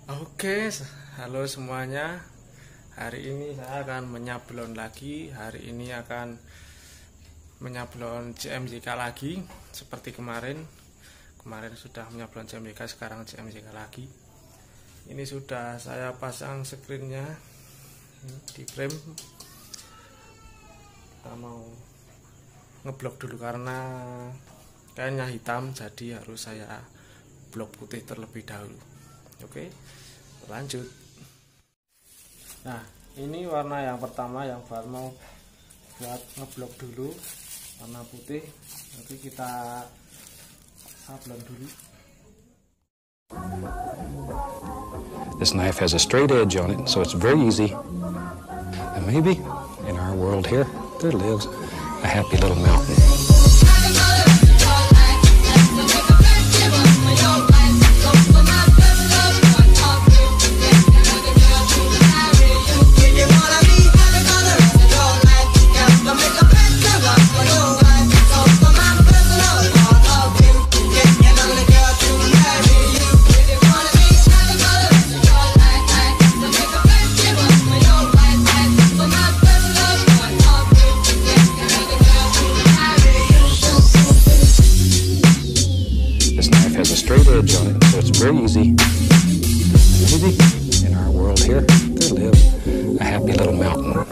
Oke, halo semuanya. Hari ini saya akan menyablon lagi. Hari ini akan menyablon CMYK lagi seperti kemarin. Kemarin sudah menyablon CMYK, sekarang CMYK lagi. Ini sudah saya pasang screennya di frame. Kita mau ngeblok dulu karena kayaknya hitam, jadi harus saya blok putih terlebih dahulu. Oke, lanjut. Nah, ini warna yang pertama yang mau buat ngeblok dulu, warna putih. Nanti kita sablon dulu. This knife has a straight edge on it, so it's very easy. And maybe in our world here, there lives a happy little mountain. Edge on it, so it's very easy. Maybe in our world here, there lives a happy little mountain.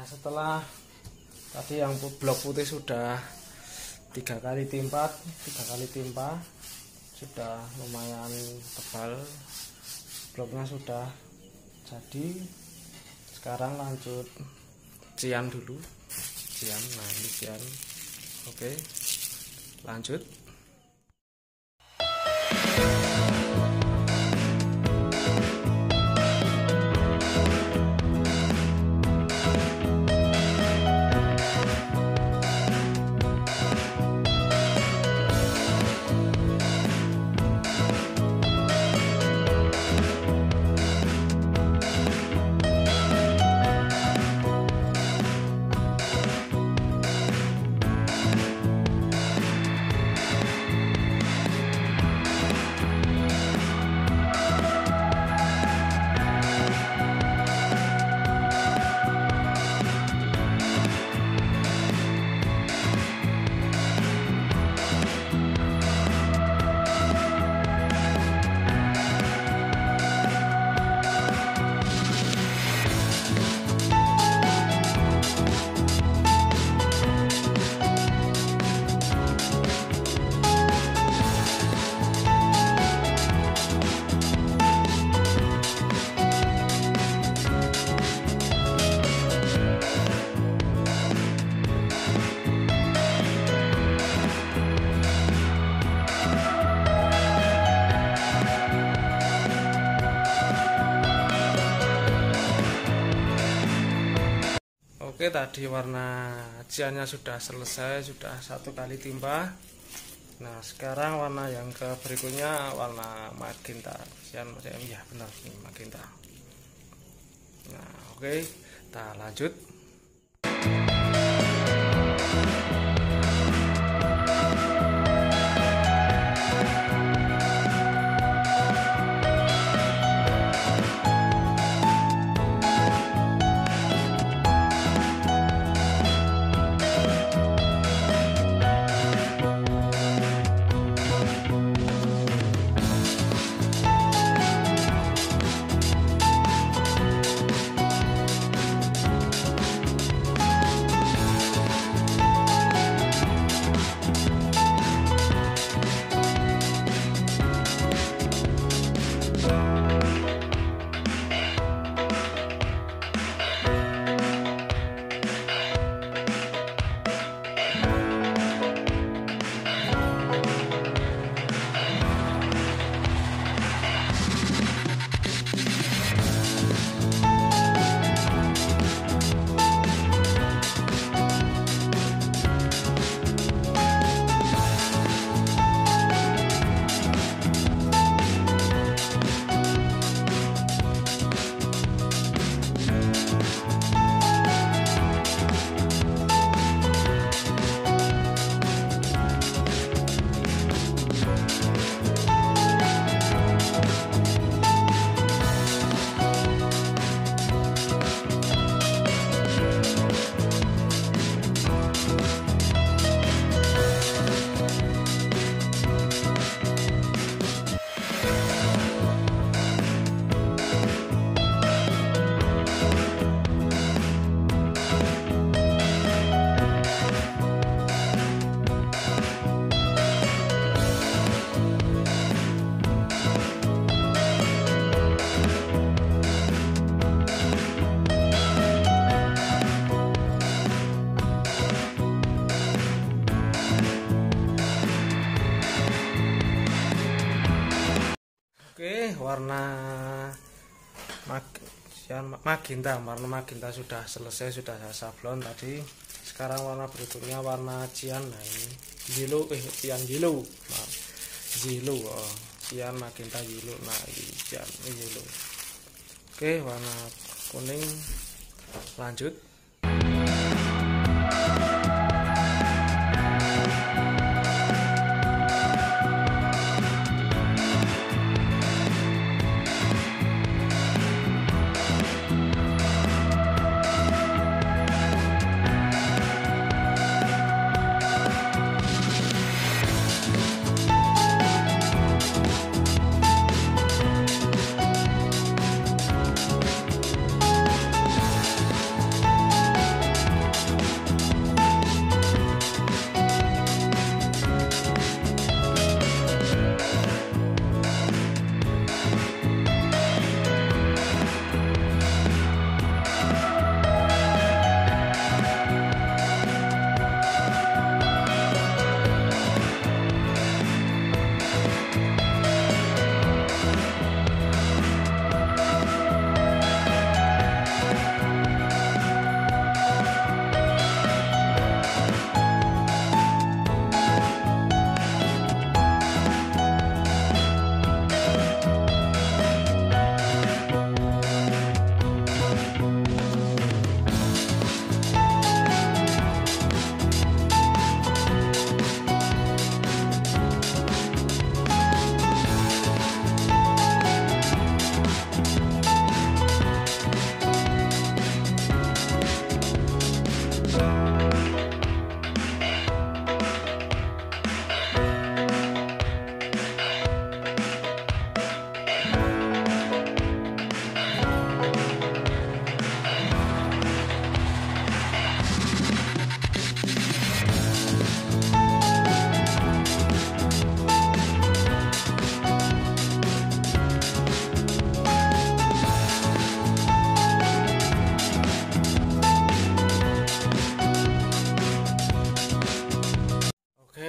Setelah tadi yang blok putih sudah tiga kali timpa, sudah lumayan tebal, bloknya sudah jadi. Sekarang lanjut cian dulu, cian. Nah, ini cian. Oke, lanjut. Oke, tadi warna ciannya sudah selesai, sudah satu kali timpa. Nah, sekarang warna yang ke berikutnya warna magenta. Cian, ya benar, ini magenta. Nah, oke, kita lanjut. warna magenta. Warna magenta sudah selesai, sudah saya sablon tadi. Sekarang warna berikutnya warna cian. Nah ini cian yellow, maaf, yellow, cian magenta yellow. Nah ini cian yellow. Oke, warna kuning, lanjut.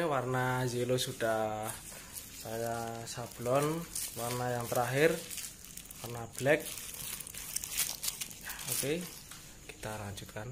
Warna yellow sudah saya sablon. Warna yang terakhir warna black. Oke, kita lanjutkan.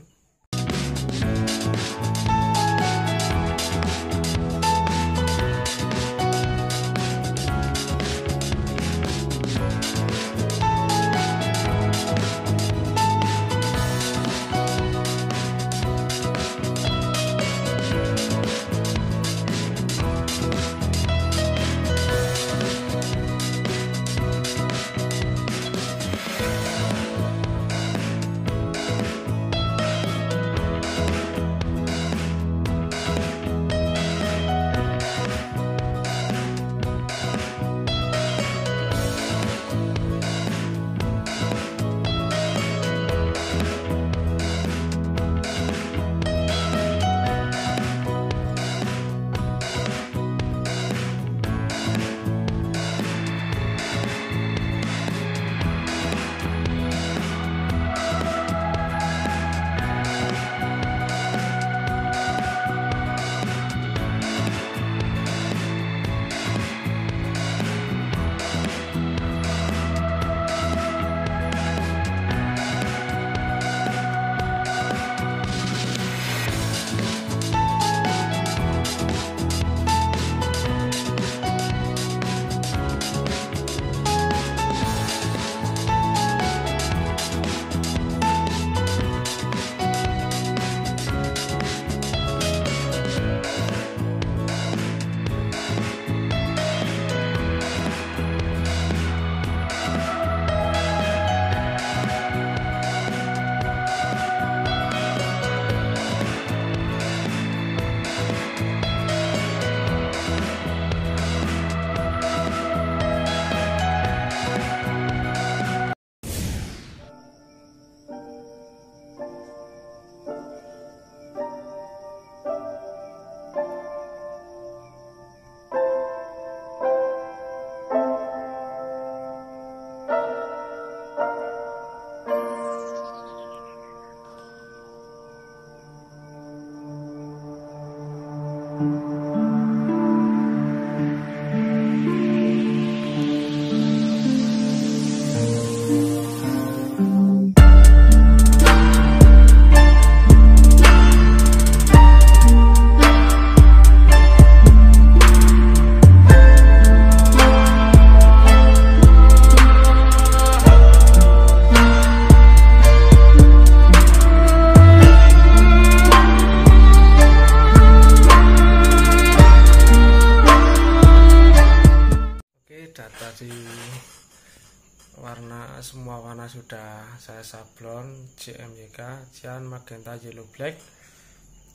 karena semua warna sudah saya sablon, JMYK, cyan, magenta, yellow, black,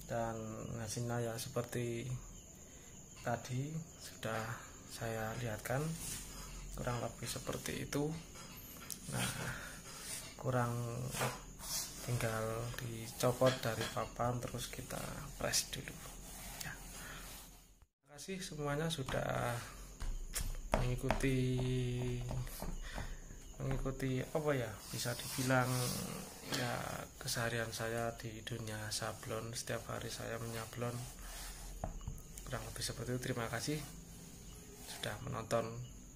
dan hasilnya ya seperti tadi sudah saya lihatkan, kurang lebih seperti itu. Nah, kurang tinggal dicopot dari papan, terus kita press dulu ya. Terima kasih semuanya sudah mengikuti apa ya, bisa dibilang ya keseharian saya di dunia sablon. Setiap hari saya menyablon, kurang lebih seperti itu. Terima kasih sudah menonton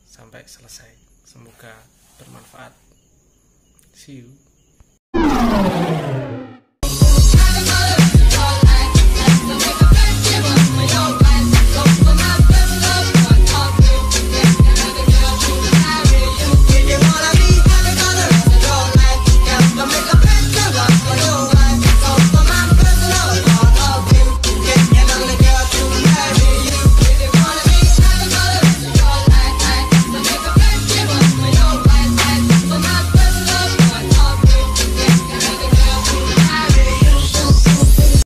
sampai selesai, semoga bermanfaat. See you.